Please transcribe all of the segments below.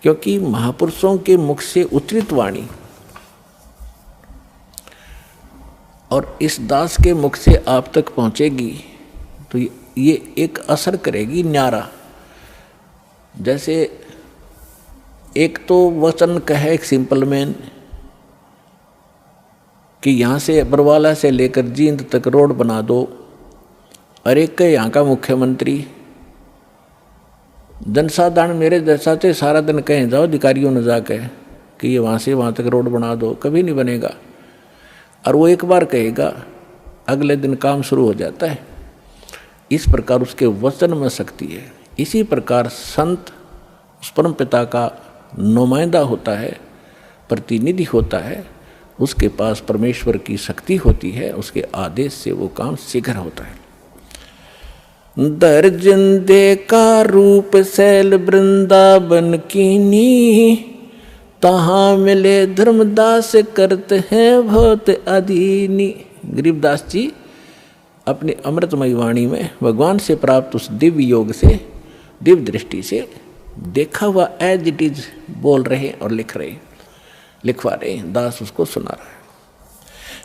क्योंकि महापुरुषों के मुख से उच्चरित वाणी और इस दास के मुख से आप तक पहुंचेगी तो ये एक असर करेगी न्यारा। जैसे एक तो वचन कहे एक सिंपल मैन कि यहाँ से बरवाला से लेकर जींद तक रोड बना दो, और एक के यहाँ का मुख्यमंत्री जनसाधारण मेरे जैसा से सारा दिन कहें जाओ अधिकारियों ने जाके कि ये वहाँ से वहाँ तक रोड बना दो, कभी नहीं बनेगा। और वो एक बार कहेगा अगले दिन काम शुरू हो जाता है। इस प्रकार उसके वचन में शक्ति है। इसी प्रकार संत उस परम पिता का नुमाइंदा होता है, प्रतिनिधि होता है, उसके पास परमेश्वर की शक्ति होती है, उसके आदेश से वो काम शीघ्र होता है। दर्जन का रूप शैल वृंदावन कीनी, तहाँ मिले धर्मदास करते हैं बहुत अधीनी। गरीबदास जी अपनी अमृतमयी वाणी में भगवान से प्राप्त उस दिव्य योग से, दिव्य दृष्टि से देखा हुआ एज इट इज बोल रहे और लिखवा रहे। दास उसको सुना रहा है।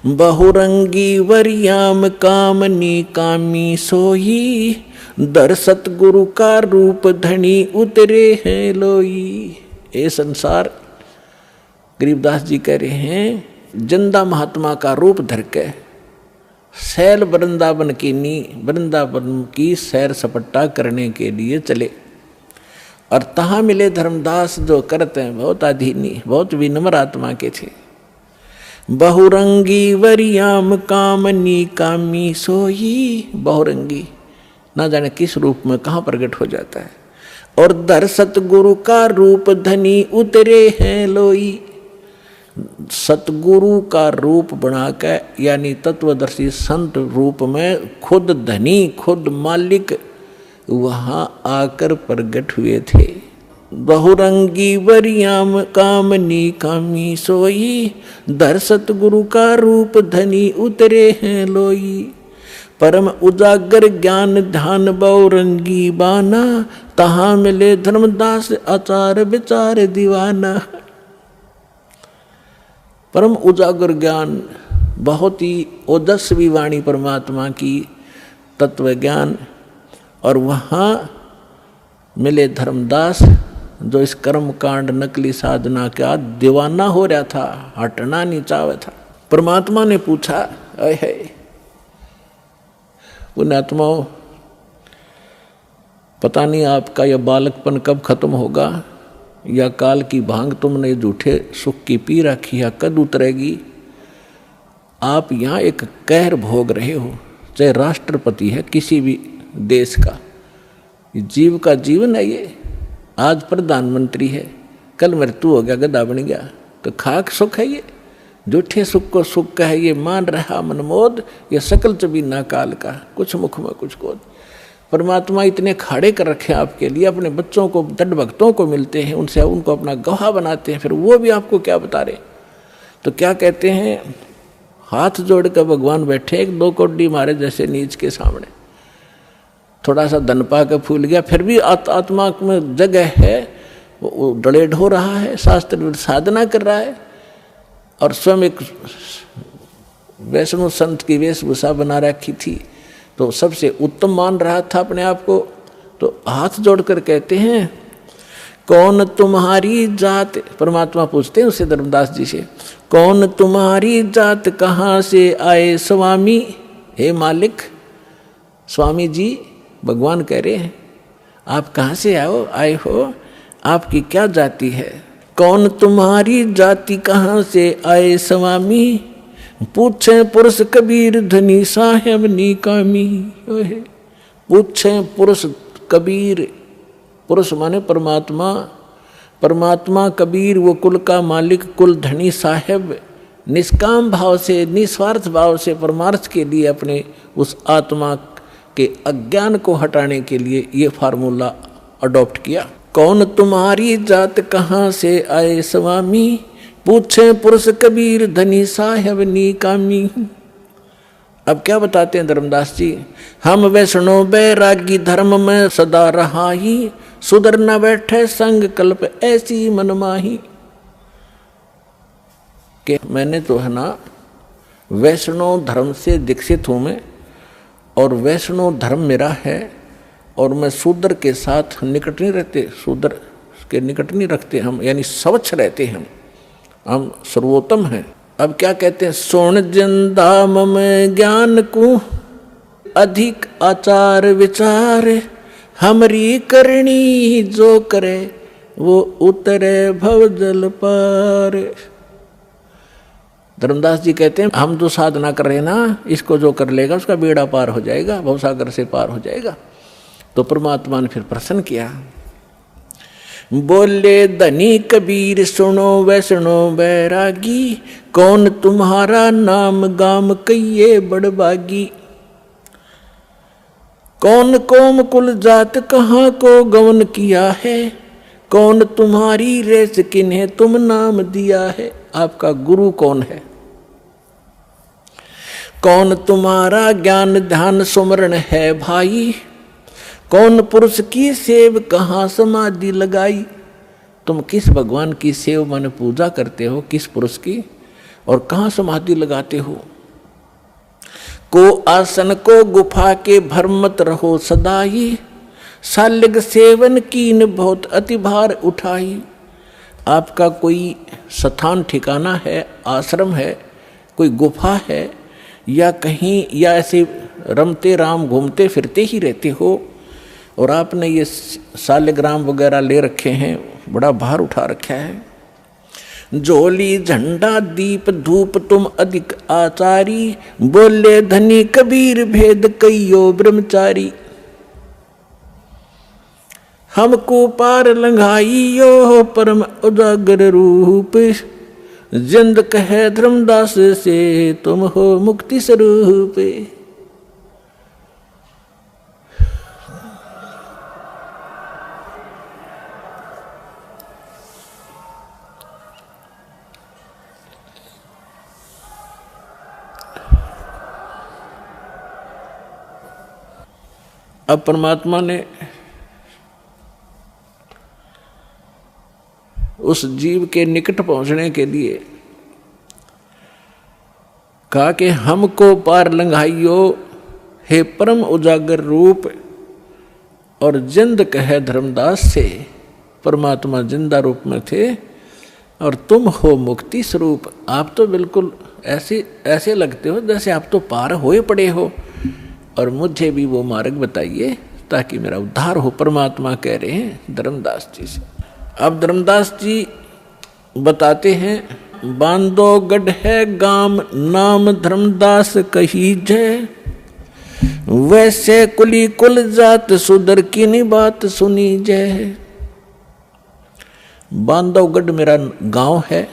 बहुरंगी वरियाम कामनी कामी सोई, दर सतगुरु का रूप धनी उतरे हैं लोई। ये संसार, गरीबदास जी कह रहे हैं, जिंदा महात्मा का रूप धर के शैल वृंदावन वृंदावन की सैर सपट्टा करने के लिए चले, और तहाँ मिले धर्मदास जो करते हैं बहुत अधीनी, बहुत विनम्र आत्मा के थे। बहुरंगी वरियाम कामनी कामी सोई, बहुरंगी ना जाने किस रूप में कहाँ प्रकट हो जाता है। और दर सतगुरु का रूप धनी उतरे हैं लोई, सतगुरु का रूप बनाकर यानी तत्वदर्शी संत रूप में खुद धनी, खुद मालिक वहाँ आकर प्रकट हुए थे। बहुरंगी वरियाम कामनी कामी सोई, दर सतगुरु का रूप धनी उतरे हैं लोई। परम उजागर ज्ञान ध्यान बहुरंगी बाना, तहाँ मिले धर्मदास आचार विचार दीवाना। परम उजागर ज्ञान, बहुत ही ओजस्वी वाणी परमात्मा की, तत्व ज्ञान, और वहाँ मिले धर्मदास जो इस कर्म कांड नकली साधना का दीवाना हो रहा था, हटना नहीं चाहे था। परमात्मा ने पूछा, अहे पुण्यात्माओं, पता नहीं आपका यह बालकपन कब खत्म होगा, या काल की भांग तुमने झूठे सुख की पी रखी है कद उतरेगी। आप यहाँ एक कहर भोग रहे हो, चाहे राष्ट्रपति है किसी भी देश का, जीव का जीवन है ये। आज प्रधानमंत्री है, कल मृत्यु हो गया, गधा बन गया, तो खाक सुख है ये। झूठे सुख को सुख का है ये मान रहा मनमोद, ये सकल चबीना काल का, कुछ मुख में कुछ कोद। परमात्मा इतने खाड़े कर रखे आपके लिए, अपने बच्चों को दृढ़ भक्तों को मिलते हैं, उनसे उनको अपना गवाह बनाते हैं, फिर वो भी आपको क्या बता रहे। तो क्या कहते हैं, हाथ जोड़ कर भगवान बैठे एक दो कोडी मारे जैसे नीच के सामने। थोड़ा सा धन पा के फूल गया, फिर भी आत्मा में जगह है, वो डलेड हो रहा है, शास्त्र साधना कर रहा है, और स्वयं एक वैष्णव संत की वेशभूषा बना रखी थी, तो सबसे उत्तम मान रहा था अपने आप को। तो हाथ जोड़कर कहते हैं, कौन तुम्हारी जात, परमात्मा पूछते हैं उससे धर्मदास जी से, कौन तुम्हारी जात कहाँ से आए स्वामी। हे मालिक, स्वामी जी भगवान कह रहे हैं, आप कहाँ से आए हो, आपकी क्या जाति है। कौन तुम्हारी जाति कहाँ से आए स्वामी, पूछे पुरुष कबीर धनी साहेब निकामी। पूछे पुरुष कबीर, पुरुष माने परमात्मा, परमात्मा कबीर वो कुल का मालिक, कुल धनी साहेब निष्काम भाव से, निस्वार्थ भाव से परमार्थ के लिए अपने उस आत्मा के अज्ञान को हटाने के लिए ये फार्मूला अडॉप्ट किया। कौन तुम्हारी जात कहाँ से आए स्वामी, पूछे पुरुष कबीर धनी साहेब निकामी। अब क्या बताते हैं धर्मदास जी, हम वैष्णव बैरागी धर्म में सदा रहा ही, सुधर न बैठे संग कल्प ऐसी मनमाही। कि मैंने तो है ना वैष्णव धर्म से दीक्षित हूँ मैं, और वैष्णव धर्म मेरा है, और मैं शूद्र के साथ निकट नहीं रहते, शूद्र के निकट नहीं रखते हम, यानी स्वच्छ रहते हैं हम सर्वोत्तम हैं। अब क्या कहते हैं, सोण जिंदा मम ज्ञान को अधिक आचार विचार, हमरी करनी जो करे वो उतरे भव जल पार। धर्मदास जी कहते हैं हम जो साधना कर रहे हैं ना, इसको जो कर लेगा उसका बेड़ा पार हो जाएगा, भवसागर से पार हो जाएगा। तो परमात्मा ने फिर प्रसन्न किया। बोले धनी कबीर सुनो वैष्णो बैरागी, कौन तुम्हारा नाम गाम कहिए बड़बागी। कौन कोम कुल जात कहाँ को गवन किया है, कौन तुम्हारी रेस किन्हें तुम नाम दिया है। आपका गुरु कौन है, कौन तुम्हारा ज्ञान ध्यान सुमरण है भाई, कौन पुरुष की सेव कहाँ समाधि लगाई। तुम किस भगवान की सेव मन पूजा करते हो, किस पुरुष की, और कहाँ समाधि लगाते हो। को आसन को गुफा के भ्रम मत रहो सदाई, सालिग सेवन कीन बहुत अति भार उठाई। आपका कोई स्थान ठिकाना है, आश्रम है, कोई गुफा है, या कहीं, या ऐसे रमते राम घूमते फिरते ही रहते हो, और आपने ये सालिग्राम वगैरह ले रखे हैं, बड़ा भार उठा रखा है। झोली झंडा दीप धूप तुम अधिक आचारी, बोले धनी कबीर भेद कइयो ब्रह्मचारी। हमको पार लंघाइयो परम उजागर रूप, जिंद कहे धर्मदास से तुम हो मुक्ति स्वरूप। अब परमात्मा ने उस जीव के निकट पहुंचने के लिए कहा कि हमको पार लंघाइयो हे परम उजागर रूप, और जिंद कहे धर्मदास से। परमात्मा जिंदा रूप में थे, और तुम हो मुक्ति स्वरूप। आप तो बिल्कुल ऐसे लगते हो जैसे आप तो पार होए पड़े हो, और मुझे भी वो मार्ग बताइए ताकि मेरा उद्धार हो। परमात्मा कह रहे हैं धर्मदास जी से। अब धर्मदास जी बताते हैं, बांधो गढ़ है गाम नाम धर्मदास कही जय, वैसे कुली कुल जात सुधर की नी बात सुनी जय। बांधवगढ़ मेरा गांव है,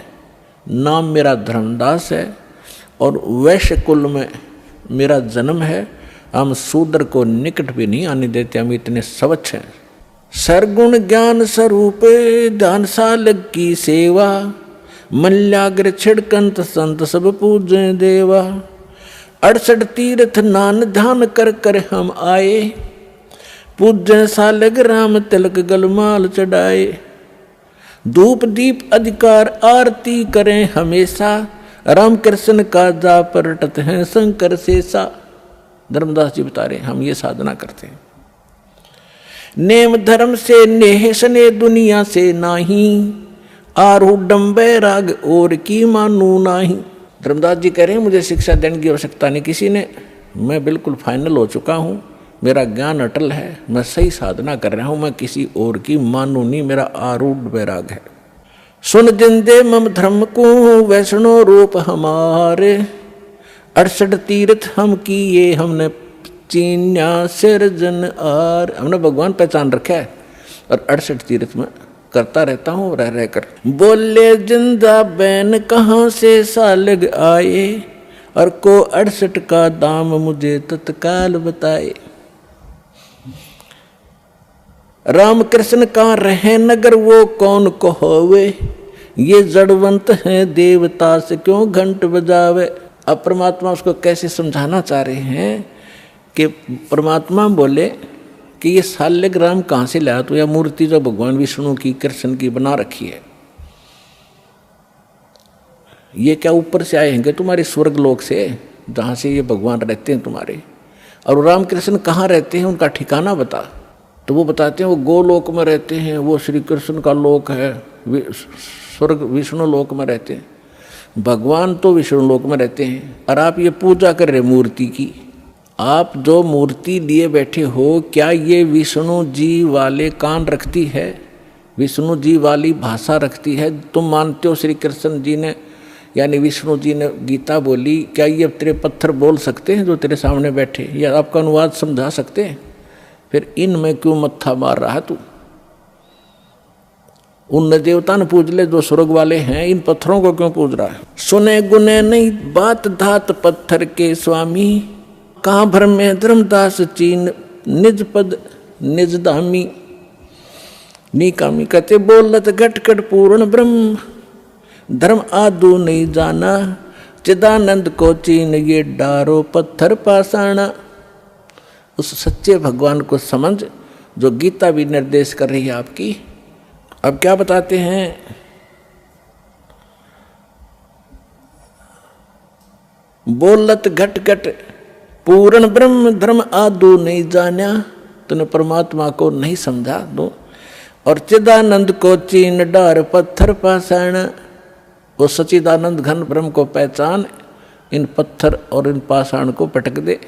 नाम मेरा धर्मदास है, और वैश्य कुल में मेरा जन्म है। हम शूद्र को निकट भी नहीं आने देते, हम इतने स्वच्छ हैं। सरगुण ज्ञान स्वरूप ध्यान सालग की सेवा, मल्याग्र छिड़कंत संत सब पूजे देवा। 68 तीर्थ नान ध्यान कर कर हम आए, पूजन सालग राम तिलक गलमाल चढ़ाए। धूप दीप अधिकार आरती करें हमेशा, राम कृष्ण का जा परटत हैं शंकर शेषा। धर्मदास जी बता रहे हैं हम ये साधना करते हैं। नेम धर्म से नेह सने दुनिया से नाही, आरूढ़ बैराग और की मानू नाही। धर्मदास जी कह रहे हैं मुझे शिक्षा देने की आवश्यकता नहीं किसी ने, मैं बिल्कुल फाइनल हो चुका हूँ, मेरा ज्ञान अटल है, मैं सही साधना कर रहा हूँ, मैं किसी और की मानू नहीं, मेरा आरूढ़ बैराग है। सुन जिंदे मम धर्म को वैष्णो रूप हमारे, 68 तीर्थ हम किए हमने चीन्या सिरजन आर। हमने भगवान पहचान रखा है, और 68 तीर्थ में करता रहता हूँ रह रह कर। बोले जिंदा बैन कहाँ से सालग आए, और को 68 का दाम मुझे तत्काल बताए। राम कृष्ण का रहे नगर वो कौन कहोवे, ये जड़वंत हैं देवता से क्यों घंट बजावे। अब परमात्मा उसको कैसे समझाना चाह रहे हैं कि परमात्मा बोले कि ये शालिग्राम कहाँ से लाया, तो यह मूर्ति जो भगवान विष्णु की कृष्ण की बना रखी है, ये क्या ऊपर से आए हैं तुम्हारे स्वर्ग लोक से, जहाँ से ये भगवान रहते हैं तुम्हारे? और रामकृष्ण कहाँ रहते हैं, उनका ठिकाना बता। तो वो बताते हैं वो गोलोक में रहते हैं, वो श्री कृष्ण का लोक है, स्वर्ग विष्णु लोक में रहते हैं। भगवान तो विष्णु लोक में रहते हैं, और आप ये पूजा कर रहे मूर्ति की। आप जो मूर्ति लिए बैठे हो, क्या ये विष्णु जी वाले कान रखती है, विष्णु जी वाली भाषा रखती है? तुम मानते हो श्री कृष्ण जी ने यानी विष्णु जी ने गीता बोली, क्या ये तेरे पत्थर बोल सकते हैं जो तेरे सामने बैठे, या आपका अनुवाद समझा सकते हैं? फिर इनमें क्यों मत्था मार रहा है तू? उन देवता ने पूज ले जो स्वर्ग वाले हैं, इन पत्थरों को क्यों पूज रहा है? सुने गुने नहीं बात धात पत्थर के स्वामी, कहाँ भर में धर्मदास चीन निज पद निज धामी। निकामी कहते बोलत घटकट पूर्ण ब्रह्म, धर्म आदू नहीं जाना, चिदानंद को चीन ये डारो पत्थर पाषाणा। उस सच्चे भगवान को समझ जो गीता भी निर्देश कर रही है आपकी। अब क्या बताते हैं? बोलत घट घट पूर्ण ब्रह्म, धर्म आदू नहीं जाना, तूने परमात्मा को नहीं समझा दो, और चिदानंद को चीन डार पत्थर पाषाण। वो सच्चिदानंद घन ब्रह्म को पहचान, इन पत्थर और इन पाषाण को पटक दे।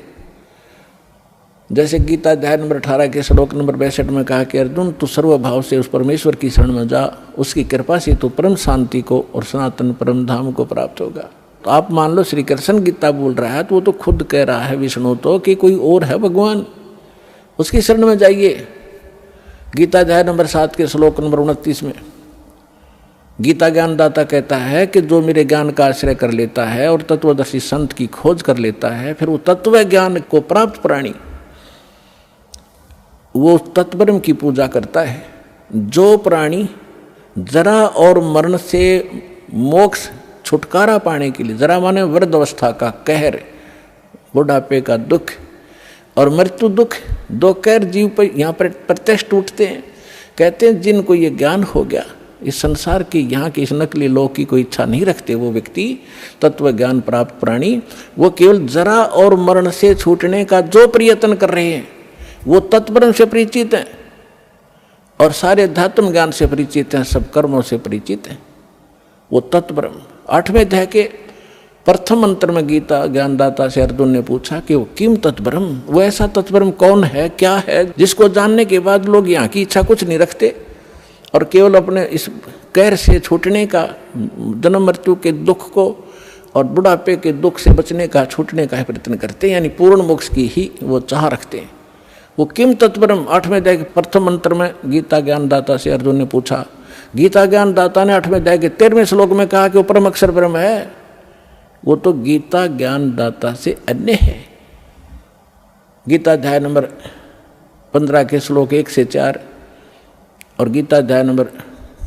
जैसे गीता अध्याय नंबर 18 के श्लोक नंबर 62 में कहा कि अर्जुन तू सर्वभाव से उस परमेश्वर की शरण में जा, उसकी कृपा से तू परम शांति को और सनातन परम धाम को प्राप्त होगा। तो आप मान लो श्री कृष्ण गीता बोल रहा है, तो वो तो खुद कह रहा है विष्णु तो कि कोई और है भगवान, उसकी शरण में जाइए। गीता अध्याय नंबर 7 के श्लोक नंबर 29 में गीता ज्ञानदाता कहता है कि जो मेरे ज्ञान का आश्रय कर लेता है और तत्वदर्शी संत की खोज कर लेता है, फिर वो तत्व ज्ञान को प्राप्त प्राणी वो तत्ब्रह्म की पूजा करता है। जो प्राणी जरा और मरण से मोक्ष छुटकारा पाने के लिए, जरा माने वृद्ध अवस्था का कहर, बुढ़ापे का दुख और मृत्यु दुख, दो कहर जीव पर यहाँ पर प्रत्यक्ष टूटते हैं। कहते हैं जिनको ये ज्ञान हो गया, इस संसार की यहाँ की इस नकली लोक की कोई इच्छा नहीं रखते वो व्यक्ति, तत्व ज्ञान प्राप्त प्राणी, वो केवल जरा और मरण से छूटने का जो प्रयत्न कर रहे हैं वो तत्ब्रह्म से परिचित हैं और सारे धात्म ज्ञान से परिचित हैं, सब कर्मों से परिचित हैं। वो तत्ब्रह्म 8वें अध्याय के प्रथम मंत्र में गीता ज्ञानदाता से अर्जुन ने पूछा कि वो किम तत्ब्रह्म, वो ऐसा तत्ब्रह्म कौन है, क्या है जिसको जानने के बाद लोग यहाँ की इच्छा कुछ नहीं रखते और केवल अपने इस कहर से छूटने का, जन्म मृत्यु के दुख को और बुढ़ापे के दुख से बचने का, छूटने का प्रयत्न करते हैं, यानी पूर्ण मोक्ष की ही वो चाह रखते हैं। वो किम तत्ब्रह्म 8वें अध्याय के प्रथम मंत्र में गीता ज्ञानदाता से अर्जुन ने पूछा। गीता ज्ञानदाता ने 8वें अध्याय के 13वें श्लोक में कहा कि वो परम अक्षर ब्रह्म है। वो तो गीता ज्ञानदाता से अन्य है। गीता अध्याय नंबर 15 के श्लोक 1 से 4 और गीता अध्याय नंबर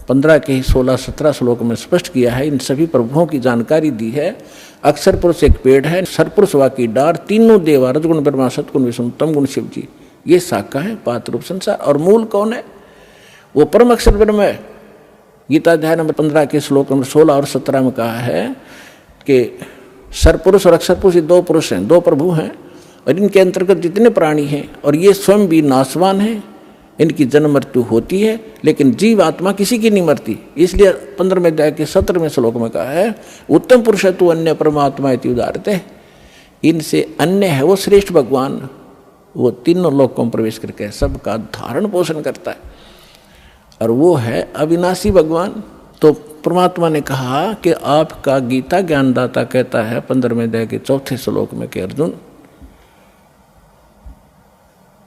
15 के ही 16-17 श्लोक में स्पष्ट किया है, इन सभी प्रभुओं की जानकारी दी है। अक्षर पुरुष एक पेड़ है, सरपुरुष वा की डार, तीनों देवा रजगुण ब्रह्मा सतगुण विष्णु तम गुण शिव जी, ये शाखा है पात रूप संसार। और मूल कौन है? वो परम अक्षर ब्रह्म है। गीता अध्याय नंबर 15 के श्लोक नंबर 16 और 17 में कहा है कि सरपुरुष और अक्षर पुरुष दो पुरुष हैं, दो प्रभु हैं, और इनके अंतर्गत जितने प्राणी हैं और ये स्वयं भी नाशवान हैं, इनकी जन्म मृत्यु होती है, लेकिन जीव आत्मा किसी की नहीं मरती। इसलिए 15वें अध्याय के 17वें श्लोक में कहा है उत्तम पुरुष तु अन्य परमात्मा इति उदाहरते, इनसे अन्य है वो श्रेष्ठ भगवान, वो तीनों लोकों में प्रवेश करके सबका धारण पोषण करता है, और वो है अविनाशी भगवान। तो परमात्मा ने कहा कि आपका गीता ज्ञानदाता कहता है 15वें अध्याय के 4थे श्लोक में कि अर्जुन,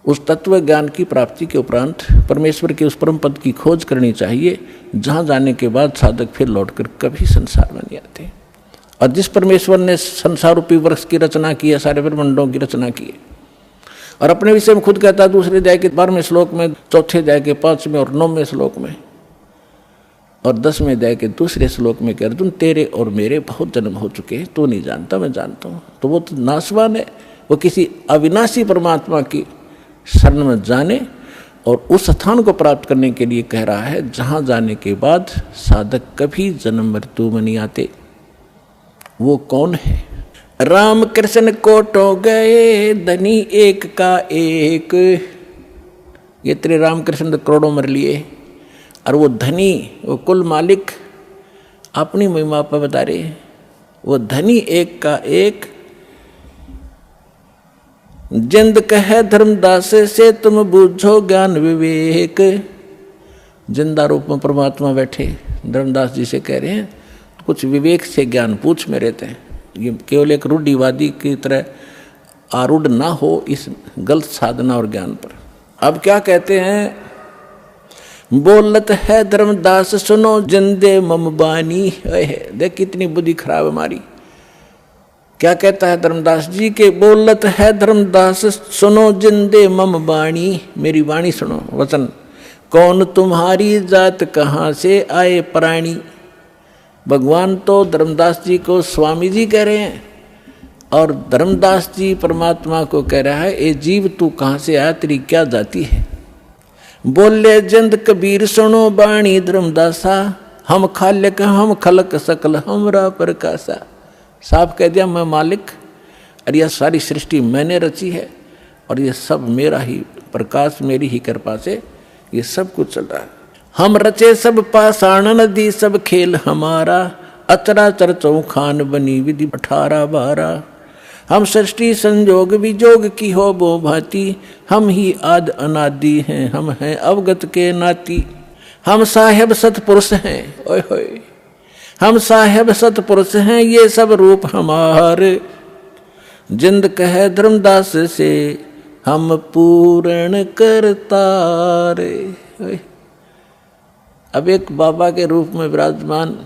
उस तत्व ज्ञान की प्राप्ति के उपरांत परमेश्वर के उस परम पद की खोज करनी चाहिए, जहाँ जाने के बाद साधक फिर लौटकर कभी संसार में नहीं आते। और जिस परमेश्वर ने संसार रूपी वृक्ष की रचना की है, सारे ब्रह्मांडों की रचना की है, और अपने विषय में खुद कहता है दूसरे अध्याय के 12वें श्लोक में, 4थे अध्याय के 5वें और 9वें श्लोक में और 10वें अध्याय के 2 श्लोक में कि अर्जुन तेरे और मेरे बहुत जन्म हो चुके हैं, तू नहीं जानता मैं जानता हूँ। तो वो तो नाशवान है, वो किसी अविनाशी परमात्मा की शरण में जाने और उस स्थान को प्राप्त करने के लिए कह रहा है जहां जाने के बाद साधक कभी जन्म मृत्यु में नहीं आते। वो कौन है? राम कृष्ण कोटो गए धनी एक का एक। ये तेरे राम कृष्ण तो करोड़ों मर लिए, और वो धनी, वो कुल मालिक अपनी महिमा पर बता रहे, वो धनी एक का एक। जिंद कहे धर्मदास से तुम बूझो ज्ञान विवेक। जिंदा रूप में परमात्मा बैठे धर्मदास जी से कह रहे हैं कुछ विवेक से ज्ञान पूछ मेरे ते। ये केवल एक रूढ़िवादी की तरह आरूढ़ ना हो इस गलत साधना और ज्ञान पर। अब क्या कहते हैं? बोलत है धर्मदास सुनो जिंदे मम बानी। देख कितनी बुद्धि खराब हमारी। क्या कहता है धर्मदास जी के? बोलत है धर्मदास सुनो जिंदे मम बाणी। मेरी वाणी सुनो, वचन। कौन तुम्हारी जात कहाँ से आए प्राणी। भगवान तो धर्मदास जी को स्वामी जी कह रहे हैं और धर्मदास जी परमात्मा को कह रहा है ए जीव तू कहाँ से आया, तेरी क्या जाति है। बोले जिंद कबीर सुनो बाणी धर्मदासा। हम खालिक हम खलक सकल हमरा प्रकाशा। साफ कह दिया मैं मालिक और यह सारी सृष्टि मैंने रची है और ये सब मेरा ही प्रकाश, मेरी ही कृपा से ये सब कुछ चल रहा है। हम रचे सब पाषाण नदी सब खेल हमारा। अचराचर चौखान बनी विधि 18-12। हम सृष्टि संजोग विजोग की हो बो भांति। हम ही आद अनादि हैं, हम हैं अवगत के नाती। हम साहेब सतपुरुष हैं, ओए होए हम साहेब सतपुरुष हैं, ये सब रूप हमारे। जिंद कहे धर्मदास से हम पूर्ण करतारे। अब एक बाबा के रूप में विराजमान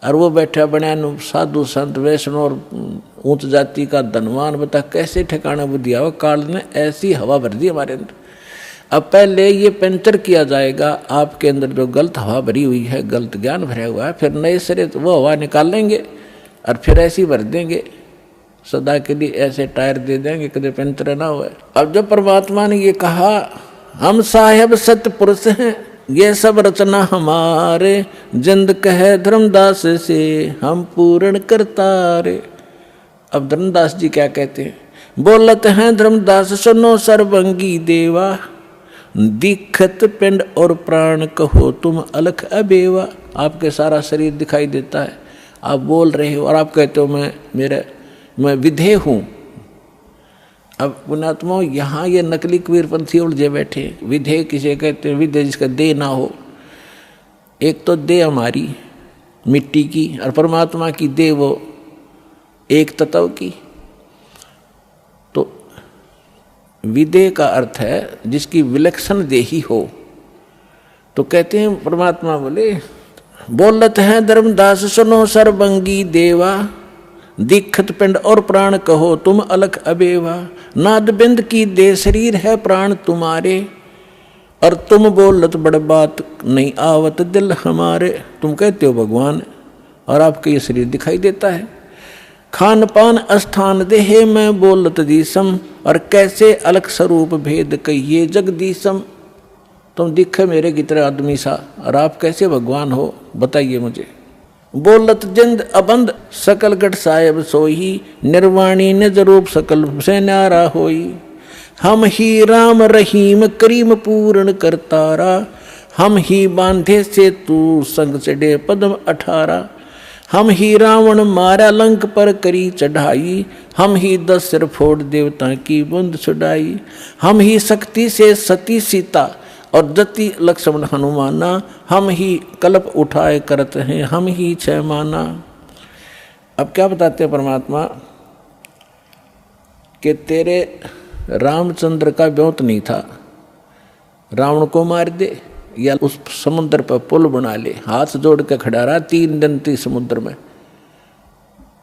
और वो बैठा बना साधु संत वैष्णव और ऊंच जाति का धनवान। बता कैसे ठिकाना बुद्धि आओ, काल ने ऐसी हवा भर दी हमारे अंदर। अब पहले ये पंचर किया जाएगा आपके अंदर जो गलत हवा भरी हुई है, गलत ज्ञान भरा हुआ है, फिर नए सिरे तो वो हवा निकाल लेंगे और फिर ऐसी भर देंगे सदा के लिए, ऐसे टायर दे देंगे कभी पंचर ना हुआ। अब जब परमात्मा ने ये कहा हम साहेब सतपुरुष हैं, ये सब रचना हमारे। जिंद कहे धर्मदास से हम पूर्ण करतारे। अब धर्मदास जी क्या कहते हैं? बोलत हैं धर्मदास सुनो सर्वंगी देवा। दिखत पिंड और प्राण कहो तुम अलख अबेवा। आपके सारा शरीर दिखाई देता है, आप बोल रहे हो और आप कहते हो मैं विधेय हूँ। अब पुणात्मा यहाँ ये नकली कबीरपंथी उलझे बैठे। विधेय किसे कहते हैं? विधेय जिसका देह ना हो। एक तो देह हमारी मिट्टी की और परमात्मा की देह वो एक तत्व की। तो विधेय का अर्थ है जिसकी विलक्षण देही हो। तो कहते हैं परमात्मा बोले बोलत है धर्मदास सुनो सर्वंगी देवा। दिखत पिंड और प्राण कहो तुम अलख अबेवा। नाद बिंद की दे शरीर है प्राण तुम्हारे। और तुम बोलत बड़ बात नहीं आवत दिल हमारे। तुम कहते हो भगवान और आपके ये शरीर दिखाई देता है। खान पान स्थान देहे मैं बोलत दीसम। और कैसे अलख स्वरूप भेद कहिए जगदीसम। तुम दिखे मेरे की तरह आदमी सा और आप कैसे भगवान हो, बताइए मुझे। बोलत जिंद अबंद सकल गढ़ साहेब सोही। निर्वाणी निज रूप सकल से न्यारा होई। हम ही राम रहीम करीम पूर्ण करतारा। हम ही बांधे से तू संग चढ़े पद्म 18। हम ही रावण मारा लंक पर करी चढ़ाई। हम ही 10 सिर फोड़ देवता की बुंद छुड़ाई। हम ही शक्ति से सती सीता और जति लक्ष्मण हनुमाना। हम ही कल्प उठाए करते हैं हम ही 6 माना। अब क्या बताते हैं परमात्मा कि तेरे रामचंद्र का ब्योत नहीं था, रावण को मार दे या उस समुद्र पर पुल बना ले। हाथ जोड़ के खड़ा रहा 3 दिन थी समुद्र में।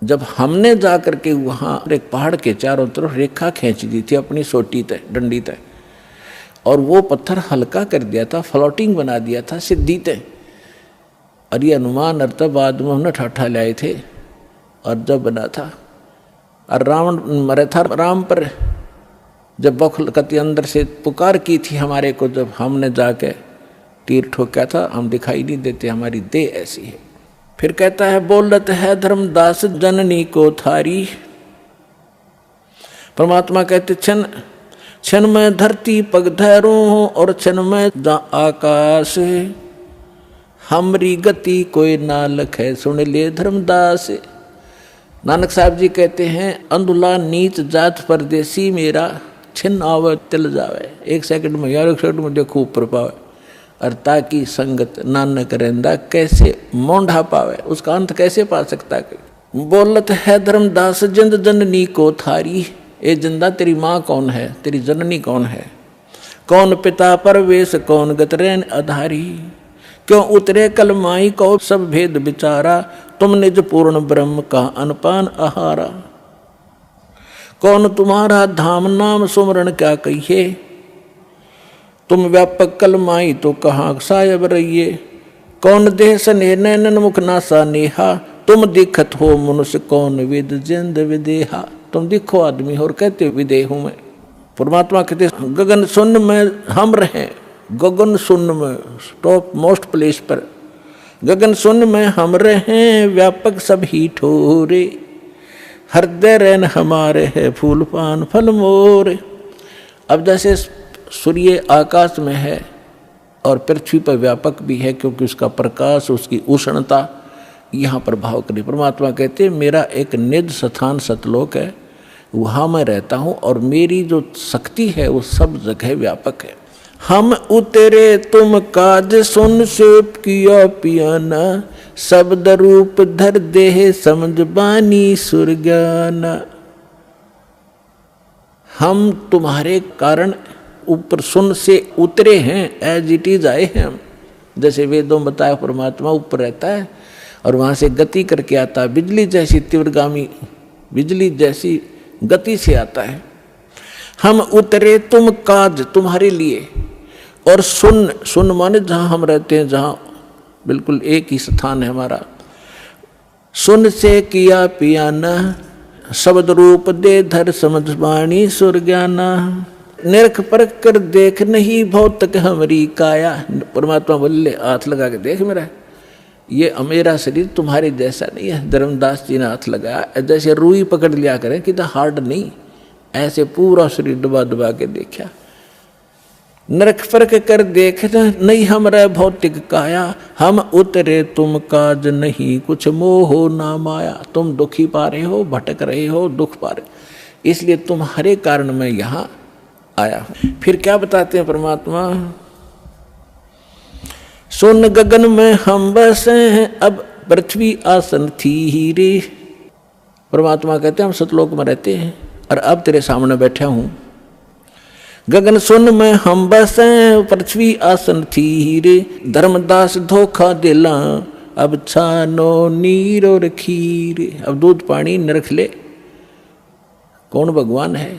जब हमने जाकर के वहाँ एक पहाड़ के चारों तरफ रेखा खींच दी थी अपनी सोटी तय डंडी तय, और वो पत्थर हल्का कर दिया था, फ्लोटिंग बना दिया था सिद्धि तय। और ये अनुमान अर्थ बाद में हमने ठाठा लाए थे और जब बना था और रावण मरा था राम पर जब बखलकती अंदर से पुकार की थी हमारे को, जब हमने जाके तीर ठोका था, हम दिखाई नहीं देते, हमारी देह ऐसी है। फिर कहता है बोलत है धर्मदास जननी को थारी। परमात्मा कहते क्षण क्षण में धरती पग धैरू हूं और क्षण में आकाश, हमरी गति कोई ना लखे सुन ले धर्मदास। नानक साहब जी कहते हैं अंधुला नीच जात परदेसी मेरा, छिन्न आवे तिल जावे। 1 सेकंड में यार 1 सेकंड में देखो ऊपर पावे, और ताकि संगत नानक रहंदा कैसे मोंढा पावे, उसका अंत कैसे पा सकता है। बोलत है धर्मदास जिंद जननी को थारी। ए जिंदा तेरी माँ कौन है, तेरी जननी कौन है। कौन पिता परवेश कौन गतरैन आधारी, क्यों उतरे कलमाई को सब भेद विचारा, तुम निज पूर्ण ब्रह्म का अनपान आहारा। कौन तुम्हारा धाम नाम सुमरण क्या कहिए, तुम व्यापक कलमाई तो कहाँ सायब रहिए। कौन देह स्नेह नैनन मुख नासा नेहा, तुम दिखत हो मनुष्य कौन विद जिंद विदेहा। तुम दिखो आदमी हो और कहते विदेह हूं मैं। परमात्मा कहते गगन शून्य में हम रहे, गगन शून्य में टॉप मोस्ट प्लेस पर, गगन शून्य में हम रहे व्यापक सभी ठोरे, हृदय रैन हमारे है फूल पान फल मोरे। अब जैसे सूर्य आकाश में है और पृथ्वी पर व्यापक भी है, क्योंकि उसका प्रकाश उसकी उष्णता यहाँ पर भाव करी। परमात्मा कहते मेरा एक निज स्थान सतलोक है, वहाँ मैं रहता हूँ और मेरी जो शक्ति है वो सब जगह व्यापक है। हम उतरे तुम काज सुन से किया पियाना, शब्द रूप धर देह समझ बानी सुर ज्ञाना। हम तुम्हारे कारण ऊपर सुन से उतरे हैं, एज इट इज आए हैं हम। जैसे वेदों बताया परमात्मा ऊपर रहता है और वहाँ से गति करके आता है, बिजली जैसी तीव्रगामी, बिजली जैसी गति से आता है। हम उतरे तुम काज तुम्हारे लिए, और सुन, सुन माने जहाँ हम रहते हैं, जहाँ बिल्कुल एक ही स्थान है हमारा। सुन से किया पियाना, शब्द रूप दे धर समझ बाणी सुर ज्ञाना। निरख परख कर देख नहीं भौतक हमारी काया। परमात्मा बोले हाथ लगा के देख मेरा, ये मेरा शरीर तुम्हारे जैसा नहीं है। धर्मदास जी ने हाथ लगाया, जैसे रुई पकड़ लिया करें कि तो हार्ड नहीं, ऐसे पूरा शरीर दबा दबा के देखा। नरक परख कर देखना नहीं हमरा भौतिक काया, हम उतरे तुम काज नहीं कुछ मोह ना माया। तुम दुखी पा रहे हो, भटक रहे हो, दुख पा रहे, इसलिए तुम्हारे कारण मैं यहाँ आया हूँ। फिर क्या बताते हैं परमात्मा, सुन गगन में हम बसे हैं अब पृथ्वी आसन थी ही रे। परमात्मा कहते हैं हम सतलोक में रहते हैं और अब तेरे सामने बैठा हूं। गगन सुन में हम बसे पृथ्वी आसन थी ही रे, धर्मदास धोखा दिला अब छानो नीर और खीर। अब दूध पानी निरख ले, कौन भगवान है,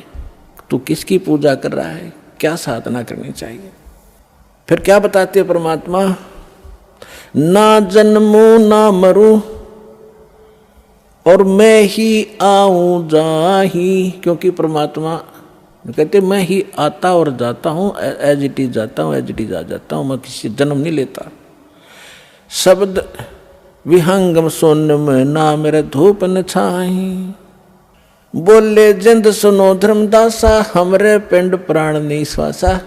तू किसकी पूजा कर रहा है, क्या साधना करनी चाहिए। फिर क्या बताते परमात्मा, ना जन्मूं ना मरूं और मैं ही आऊं जाही। क्योंकि परमात्मा कहते मैं ही आता और जाता हूं, एज इट इज जाता हूं, एज इट इज आ जाता हूं, मैं किसी जन्म नहीं लेता। शब्द विहंगम सोन में ना मेरे धूप न छाही। बोले जिंद सुनो धर्मदासा हमरे पिंड प्राण निश्वासा।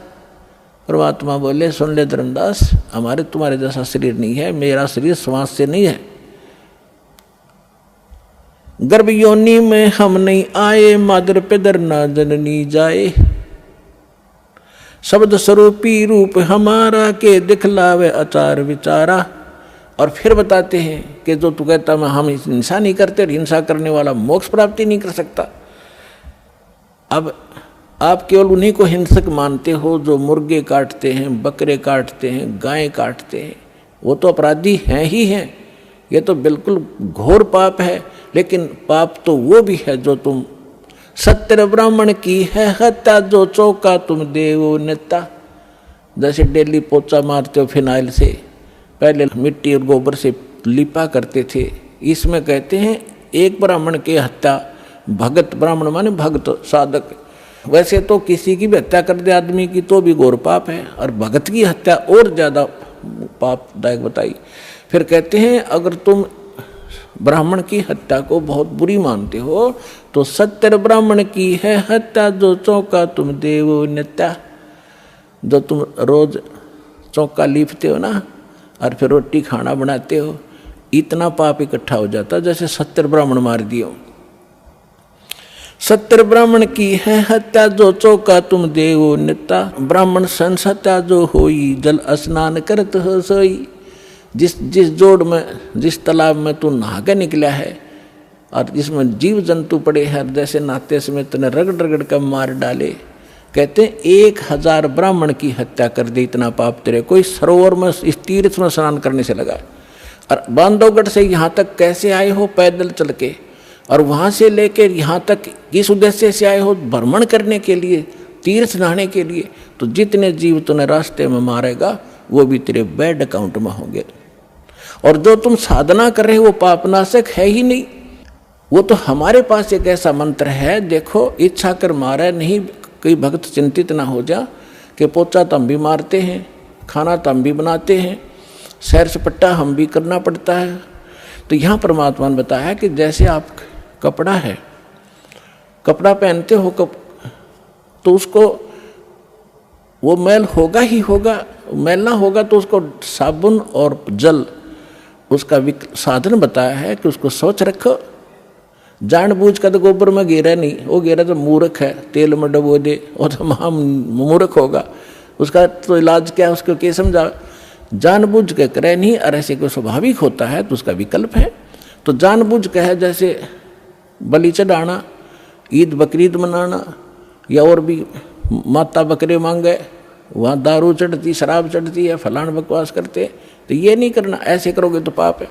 परमात्मा बोले सुन ले धर्मदास, हमारे तुम्हारे जैसा शरीर नहीं है, मेरा शरीर श्वास से नहीं है। गर्भ योनि में हम नहीं आए, मादर पिदर ना जननी जाए। शब्द स्वरूपी रूप हमारा के दिखलावे आचार विचारा। और फिर बताते हैं कि जो तू कहता मैं हम हिंसा नहीं करते, हिंसा करने वाला मोक्ष प्राप्ति नहीं कर सकता। अब आप केवल उन्हीं को हिंसक मानते हो जो मुर्गे काटते हैं, बकरे काटते हैं, गायें काटते हैं, वो तो अपराधी हैं ही हैं, ये तो बिल्कुल घोर पाप है। लेकिन पाप तो वो भी है जो तुम सत्य ब्राह्मण की है हत्या, जो चौका तुम देवो नेता। जैसे डेली पोचा मारते हो फिनाइल से, पहले मिट्टी और गोबर से लिपा करते थे, इसमें कहते हैं एक ब्राह्मण की हत्या, भगत, ब्राह्मण माने भगत साधक, वैसे तो किसी की भी हत्या कर दे आदमी की तो भी घोर पाप है, और भगत की हत्या और ज्यादा पापदायक बताई। फिर कहते हैं अगर तुम ब्राह्मण की हत्या को बहुत बुरी मानते हो तो 70 ब्राह्मण की है हत्या जो चौका तुम देवो नित्या। जो तुम रोज चौका लीपते हो ना और फिर रोटी खाना बनाते हो, इतना पाप इकट्ठा हो जाता जैसे 70 ब्राह्मण मार दियो। 70 ब्राह्मण की है हत्या जो चौका तुम देवो नित्या। ब्राह्मण संस हत्या जो होई जल स्नान करत हो सोई। जिस जोड़ में, जिस तालाब में तू नहा के निकला है और जिसमें जीव जंतु पड़े हैं, जैसे नहाते समय तूने रगड़ रगड़ कर मार डाले, कहते हैं 1000 ब्राह्मण की हत्या कर दी, इतना पाप तेरे। कोई सरोवर में इस तीर्थ में स्नान करने से लगा। और बांधवगढ़ से यहाँ तक कैसे आए हो पैदल चल के, और वहाँ से लेकर यहाँ तक किस उद्देश्य से आए हो, भ्रमण करने के लिए, तीर्थ नहाने के लिए। तो जितने जीव तूने रास्ते में मारेगा वो भी तेरे बैड अकाउंट में होंगे। और जो तुम साधना कर रहे हो वो पापनाशक है ही नहीं। वो तो हमारे पास एक ऐसा मंत्र है, देखो इच्छा कर मारे नहीं। कोई भक्त चिंतित ना हो जा कि पोचा तो हम भी मारते हैं, खाना तो हम भी बनाते हैं, सैर सपट्टा हम भी करना पड़ता है। तो यहाँ परमात्मा ने बताया कि जैसे आप कपड़ा है, कपड़ा पहनते हो तो उसको वो मैल होगा ही होगा, मैल ना होगा तो उसको साबुन और जल उसका साधन बताया है कि उसको स्वच्छ रखो। जानबूझ कर तो गोबर में गिरा नहीं, वो गिरा तो मूर्ख है, तेल में डबो दे, वो तो महा मूर्ख होगा। उसका तो इलाज क्या है, उसको क्या समझा। जानबूझ के करे नहीं, और ऐसे को स्वाभाविक होता है तो उसका विकल्प है। तो जानबूझ के है जैसे बलि चढ़ाना, ईद बकरीद मनाना, या और भी माता बकरे मांगे, वहाँ दारू चढ़ती, शराब चढ़ती है, फलान बकवास करते, तो ये नहीं करना। ऐसे करोगे तो पाप है।